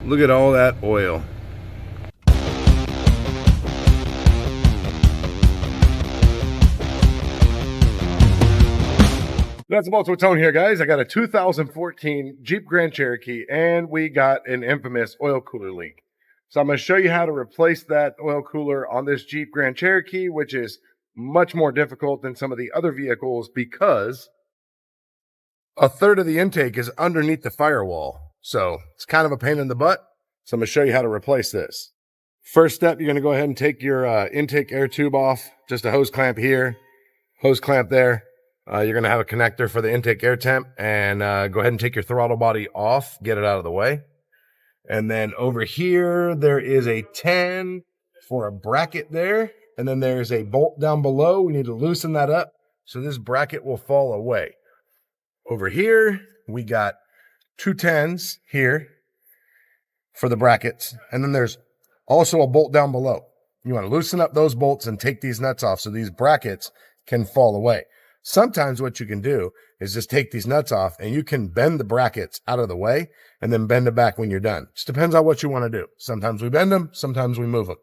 Look at all that oil. That's multiple tone here, guys. I got a 2014 Jeep Grand Cherokee, and we got an infamous oil cooler leak. So I'm going to show you how to replace that oil cooler on this Jeep Grand Cherokee, which is much more difficult than some of the other vehicles because a third of the intake is underneath the firewall. So it's kind of a pain in the butt. So I'm going to show you how to replace this. First step, you're going to go ahead and take your intake air tube off. Just a hose clamp here, hose clamp there. You're going to have a connector for the intake air temp, and go ahead and take your throttle body off, get it out of the way. And then over here, there is a 10 for a bracket there. And then there's a bolt down below. We need to loosen that up so this bracket will fall away. Over here, we got two 10s here for the brackets. And then there's also a bolt down below. You want to loosen up those bolts and take these nuts off so these brackets can fall away. Sometimes what you can do is just take these nuts off and you can bend the brackets out of the way and then bend it back when you're done. Just depends on what you want to do. Sometimes we bend them, sometimes we move them.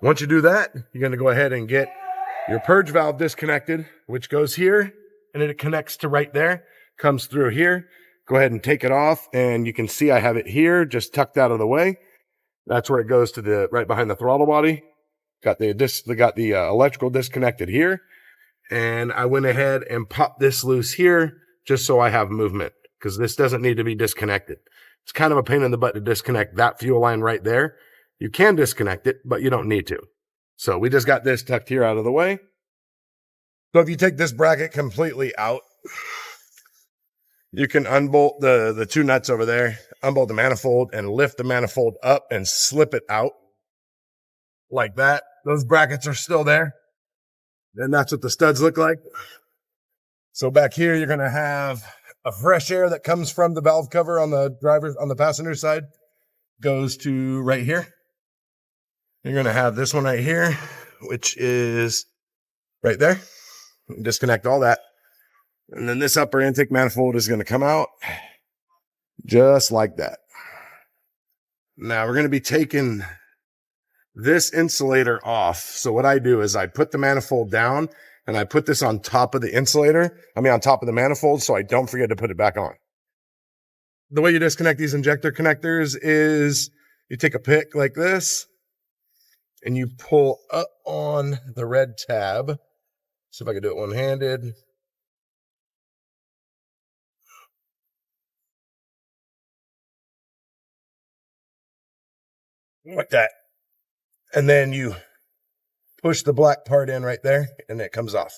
Once you do that, you're going to go ahead and get your purge valve disconnected, which goes here and it connects to right there, comes through here. Go ahead and take it off, and you can see I have it here just tucked out of the way. That's where it goes to the right behind the throttle body. Got the electrical disconnected here. And I went ahead and popped this loose here just so I have movement, because this doesn't need to be disconnected. It's kind of a pain in the butt to disconnect that fuel line right there. You can disconnect it, but you don't need to. So we just got this tucked here out of the way. So if you take this bracket completely out, you can unbolt the two nuts over there, unbolt the manifold, and lift the manifold up and slip it out like that. Those brackets are still there. And that's what the studs look like. So back here, you're going to have a fresh air that comes from the valve cover on the passenger side, goes to right here. You're going to have this one right here, which is right there. Disconnect all that. And then this upper intake manifold is going to come out just like that. Now we're going to be taking this insulator off. So what I do is I put the manifold down and I put this on top of the on top of the manifold, so I don't forget to put it back on. The way you disconnect these injector connectors is you take a pick like this and you pull up on the red tab. See if I can do it one-handed. Like that. And then you push the black part in right there and it comes off.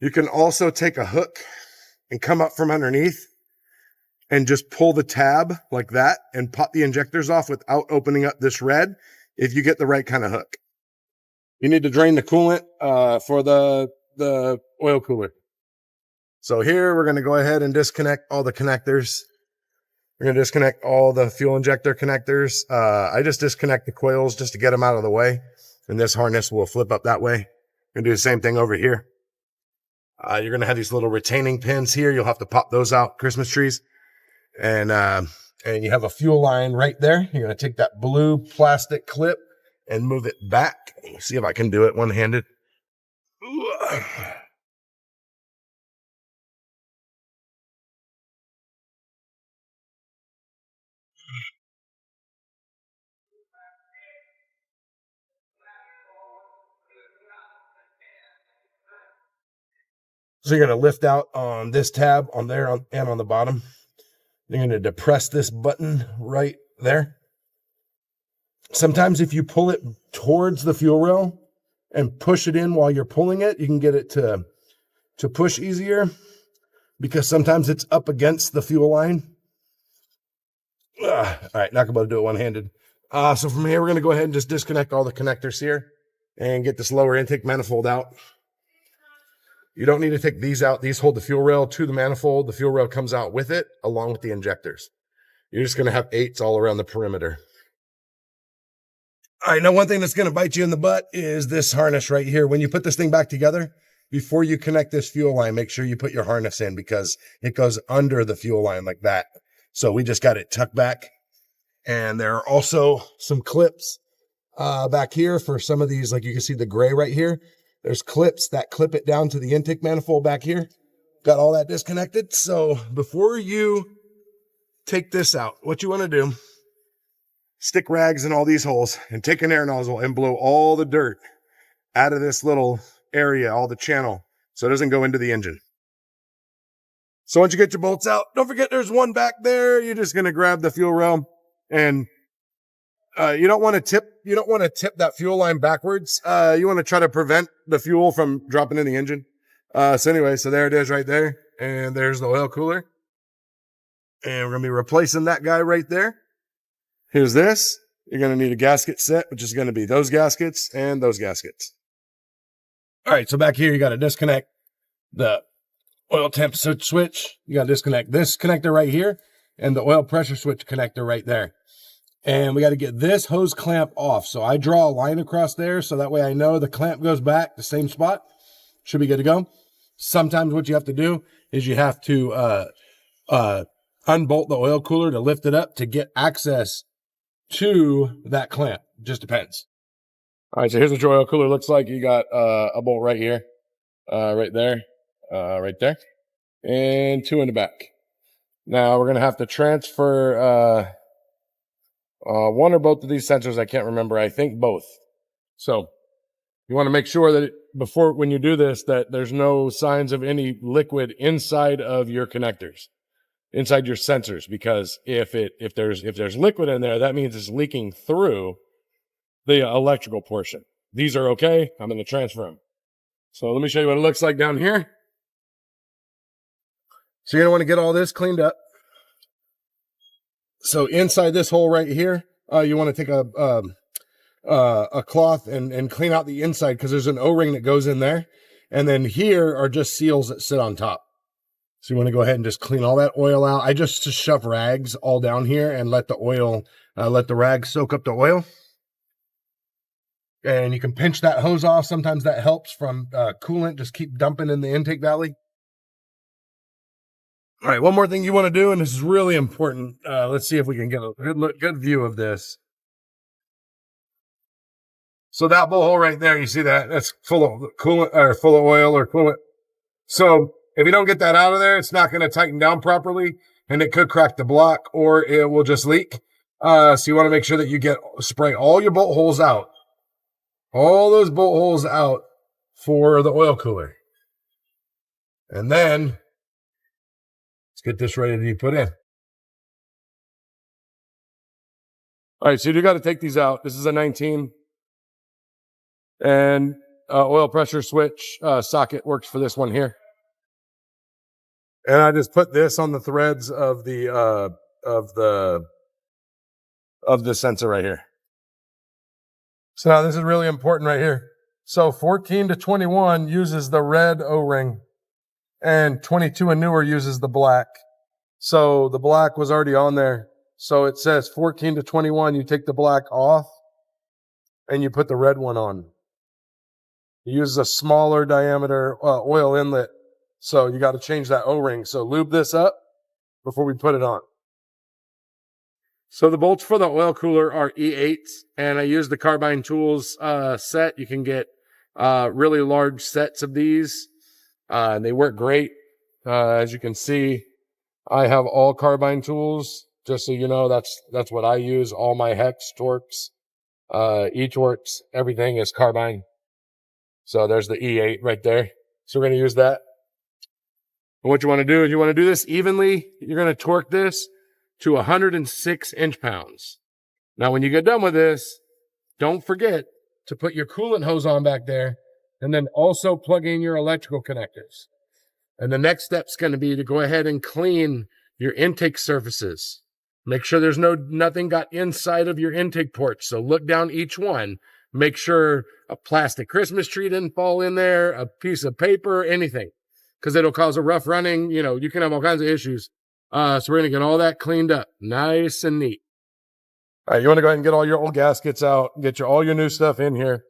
You can also take a hook and come up from underneath and just pull the tab like that and pop the injectors off without opening up this red if you get the right kind of hook. You need to drain the coolant for the oil cooler. So here we're going to go ahead and disconnect all the connectors. We're going to disconnect all the fuel injector connectors. I just disconnect the coils just to get them out of the way. And this harness will flip up that way. We're going to do the same thing over here. You're going to have these little retaining pins here. You'll have to pop those out, Christmas trees. And you have a fuel line right there. You're going to take that blue plastic clip and move it back. See if I can do it one-handed. So you're going to lift out on this tab on there and on the bottom. You're going to depress this button right there. Sometimes if you pull it towards the fuel rail and push it in while you're pulling it, you can get it to push easier, because sometimes it's up against the fuel line. All right, not going to do it one-handed. So from here, we're going to go ahead and just disconnect all the connectors here and get this lower intake manifold out. You don't need to take these out. These hold the fuel rail to the manifold. The fuel rail comes out with it, along with the injectors. You're just going to have 8s all around the perimeter. All right, now one thing that's going to bite you in the butt is this harness right here. When you put this thing back together, before you connect this fuel line, make sure you put your harness in, because it goes under the fuel line like that. So we just got it tucked back. And there are also some clips back here for some of these, like you can see the gray right here. There's clips that clip it down to the intake manifold back here. Got all that disconnected. So before you take this out, what you want to do, stick rags in all these holes and take an air nozzle and blow all the dirt out of this little area, all the channel, so it doesn't go into the engine. So once you get your bolts out, don't forget there's one back there. You're just going to grab the fuel rail, and you don't want to tip that fuel line backwards. You want to try to prevent the fuel from dropping in the engine. So anyway, so there it is right there. And there's the oil cooler. And we're going to be replacing that guy right there. Here's this. You're going to need a gasket set, which is going to be those gaskets and those gaskets. All right, so back here, you got to disconnect the oil temp switch. You got to disconnect this connector right here and the oil pressure switch connector right there. And we got to get this hose clamp off. So I draw a line across there so that way I know the clamp goes back the same spot. Should be good to go. Sometimes what you have to do is you have to unbolt the oil cooler to lift it up to get access to that clamp. Just depends. All right, so here's what your oil cooler looks like. You got a bolt right here, right there, right there, and two in the back. Now we're going to have to transfer one or both of these sensors. I can't remember. I think both. So you want to make sure that when you do this, that there's no signs of any liquid inside of your connectors, inside your sensors, because if there's liquid in there, that means it's leaking through the electrical portion. These are okay. I'm going to transfer them. So let me show you what it looks like down here. So you're going to want to get all this cleaned up. So inside this hole right here, you want to take a cloth and clean out the inside, because there's an O-ring that goes in there. And then here are just seals that sit on top. So you want to go ahead and just clean all that oil out. I just shove rags all down here and let the rags soak up the oil. And you can pinch that hose off. Sometimes that helps from coolant. Just keep dumping in the intake valley. All right, one more thing you want to do, and this is really important. Let's see if we can get a good view of this. So that blowhole right there, you see that? That's full of coolant, or full of oil or coolant. So if you don't get that out of there, it's not going to tighten down properly, and it could crack the block, or it will just leak. So you want to make sure that you spray all your bolt holes out. All those bolt holes out for the oil cooler. And then let's get this ready to be put in. All right, so you got to take these out. This is a 19. And oil pressure switch socket works for this one here. And I just put this on the threads of the sensor right here. So now this is really important right here. So 14 to 21 uses the red O-ring, and 22 and newer uses the black. So the black was already on there. So it says 14 to 21, you take the black off and you put the red one on. It uses a smaller diameter oil inlet. So you got to change that O-ring. So lube this up before we put it on. So the bolts for the oil cooler are E8s, and I use the Carbine Tools set. You can get really large sets of these. They work great. As you can see, I have all Carbine tools. Just so you know, that's what I use. All my Hex, Torx, E-Torx, everything is Carbine. So there's the E8 right there. So we're going to use that. And what you want to do is you want to do this evenly. You're going to torque this to 106 inch-pounds. Now, when you get done with this, don't forget to put your coolant hose on back there, and then also plug in your electrical connectors. And the next step's going to be to go ahead and clean your intake surfaces. Make sure there's nothing got inside of your intake ports. So look down each one. Make sure a plastic Christmas tree didn't fall in there, a piece of paper, anything, because it'll cause a rough running. You know, you can have all kinds of issues. So we're going to get all that cleaned up, nice and neat. All right, you want to go ahead and get all your old gaskets out, get all your new stuff in here,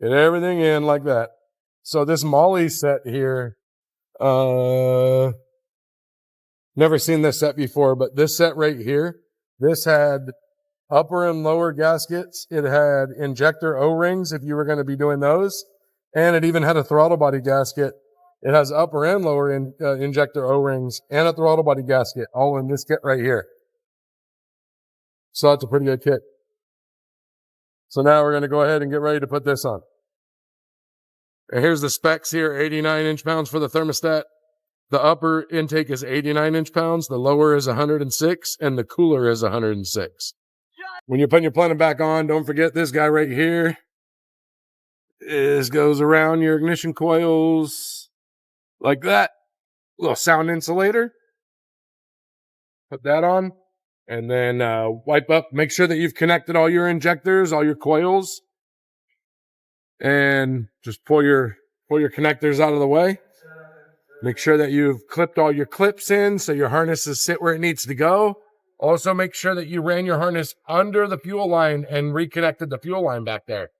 get everything in like that. So this Molly set here, never seen this set before, but this set right here, this had upper and lower gaskets. It had injector O-rings if you were going to be doing those. And it even had a throttle body gasket. It has upper and lower injector O-rings and a throttle body gasket all in this kit right here. So that's a pretty good kit. So now we're going to go ahead and get ready to put this on. And here's the specs here, 89 inch-pounds for the thermostat. The upper intake is 89 inch-pounds, the lower is 106, and the cooler is 106. When you're putting your plenum back on, don't forget this guy right here. This goes around your ignition coils like that. Little sound insulator. Put that on. And then wipe up. Make sure that you've connected all your injectors, all your coils. And just pull your connectors out of the way. Make sure that you've clipped all your clips in so your harnesses sit where it needs to go. Also, make sure that you ran your harness under the fuel line and reconnected the fuel line back there.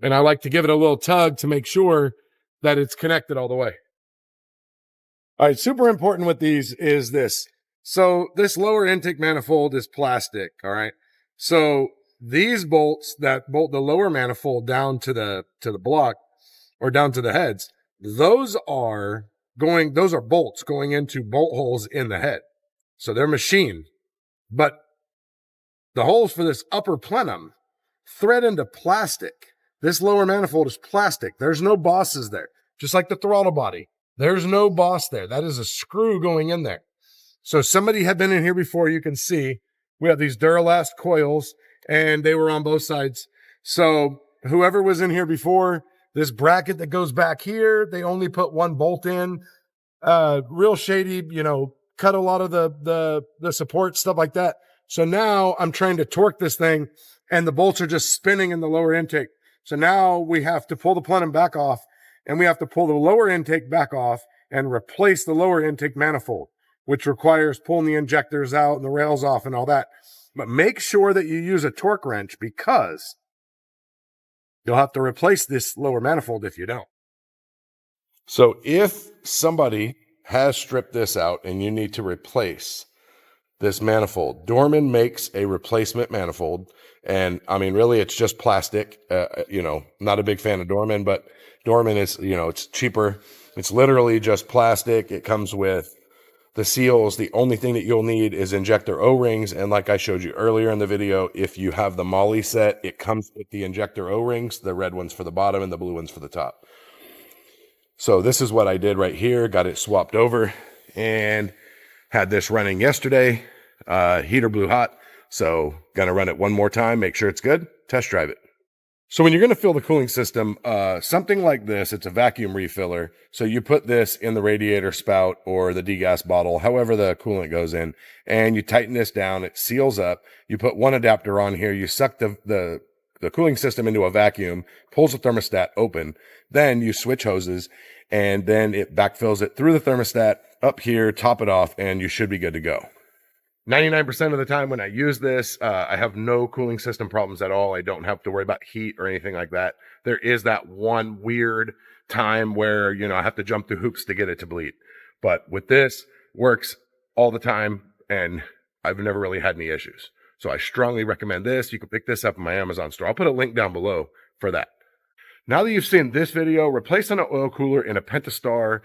And I like to give it a little tug to make sure that it's connected all the way. All right, super important with these is this. So this lower intake manifold is plastic, all right? So these bolts that bolt the lower manifold down to the block or down to the heads, those are bolts going into bolt holes in the head. So they're machined. But the holes for this upper plenum thread into plastic. This lower manifold is plastic. There's no bosses there. Just like the throttle body. There's no boss there. That is a screw going in there. So somebody had been in here before. You can see we have these Duralast coils and they were on both sides. So whoever was in here before, this bracket that goes back here, they only put one bolt in. Real shady, cut a lot of the support, stuff like that. So now I'm trying to torque this thing and the bolts are just spinning in the lower intake. So now we have to pull the plenum back off and we have to pull the lower intake back off and replace the lower intake manifold, which requires pulling the injectors out and the rails off and all that. But make sure that you use a torque wrench because you'll have to replace this lower manifold if you don't. So if somebody has stripped this out and you need to replace this manifold, Dorman makes a replacement manifold. And I mean, really, it's just plastic. Not a big fan of Dorman, but Dorman is, it's cheaper. It's literally just plastic. It comes with the seals. The only thing that you'll need is injector O-rings. And like I showed you earlier in the video, if you have the Molly set, it comes with the injector O-rings, the red ones for the bottom and the blue ones for the top. So this is what I did right here. Got it swapped over and had this running yesterday. Heater blew hot. So gonna run it one more time, make sure it's good, test drive it. So when you're gonna fill the cooling system, something like this, it's a vacuum refiller. So you put this in the radiator spout or the degas bottle, however the coolant goes in, and you tighten this down, it seals up. You put one adapter on here, you suck the cooling system into a vacuum, pulls the thermostat open, then you switch hoses, and then it backfills it through the thermostat, up here, top it off, and you should be good to go. 99% of the time when I use this, I have no cooling system problems at all. I don't have to worry about heat or anything like that. There is that one weird time where, I have to jump through hoops to get it to bleed. But with this, works all the time, and I've never really had any issues. So I strongly recommend this. You can pick this up in my Amazon store. I'll put a link down below for that. Now that you've seen this video, replacing an oil cooler in a Pentastar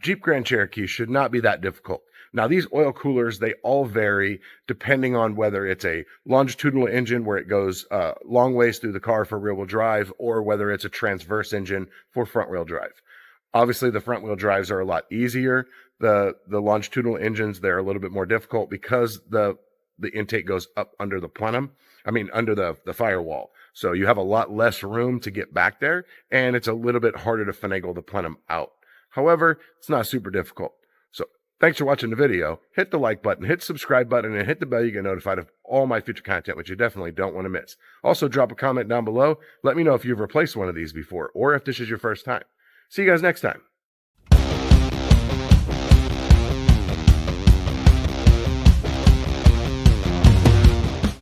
Jeep Grand Cherokee should not be that difficult. Now, these oil coolers, they all vary depending on whether it's a longitudinal engine where it goes long ways through the car for rear-wheel drive or whether it's a transverse engine for front-wheel drive. Obviously, the front-wheel drives are a lot easier. The longitudinal engines, they're a little bit more difficult because the intake goes up under the plenum. Under the firewall. So you have a lot less room to get back there, and it's a little bit harder to finagle the plenum out. However, it's not super difficult. So thanks for watching the video. Hit the like button, hit the subscribe button, and hit the bell. You get notified of all my future content, which you definitely don't want to miss. Also, drop a comment down below. Let me know if you've replaced one of these before, or if this is your first time. See you guys next time.